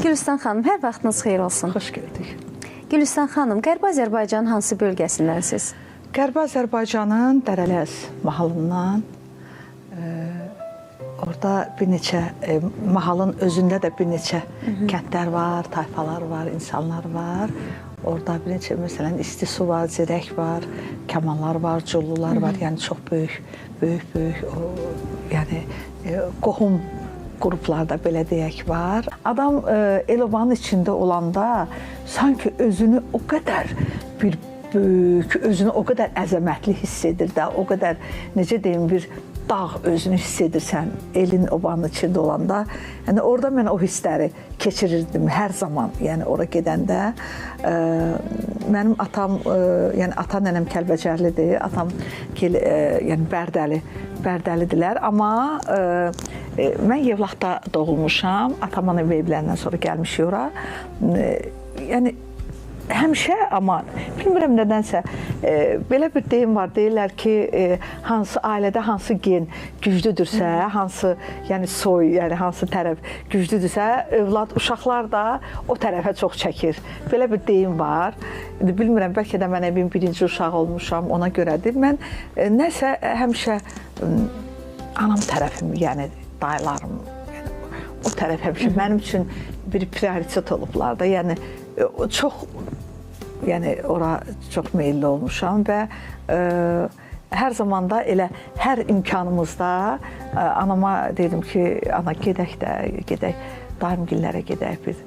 Gülüstan xanım, hər vaxtınız xeyir olsun. Xoş gördük. Gülüstan xanım, Qərbi Azərbaycanın hansı bölgəsindənsiz? Qərbi Azərbaycanın Dərələz mahalından, orada bir neçə, mahalın özündə də bir neçə kəndlər var, tayfalar var, insanlar var. Orada bir neçə, məsələn, isti su var, zirək var, kamanlar var, cullular var. Yəni çox böyük, yəni qohum qruplarda belə deyək var. Adam el-obanın içində olanda sanki özünü o qədər bir böyük, özünü o qədər əzəmətli hiss edir də, o qədər, necə deyim, bir dağ özünü hiss edirsən elin obanın içində olanda. Yəni orada mən o hissləri keçirirdim hər zaman. Yəni ora gedəndə mənim atam, yəni ata nənəm Kəlbəcərlidir, atam yəni Bərdəlidilər, amma mən Yevlaxda doğulmuşam. Atam ana evlərindən sonra gəlmişik ora. Yəni həmişə, amma bilmirəm nədənsə belə bir deyim var, deyirlər ki, hansı ailədə hansı gen güclüdürsə, hansı yəni soy, yəni hansı tərəf güclüdürsə, uşaqlar da o tərəfə çox çəkir. Belə bir deyim var. Bilmirəm, bəlkə də mən evin birinci uşağı olmuşam, ona görədir. Mən nəsə həmişə anam tərəfim, yəni dayılarım, o tərəf həmişə mənim üçün bir prioritet olublar da, yəni çox, yəni ora çox meyilli olmuşam və hər zaman da elə hər imkanımızda anama dedim ki, ana gedək, daimgillərə gedək biz.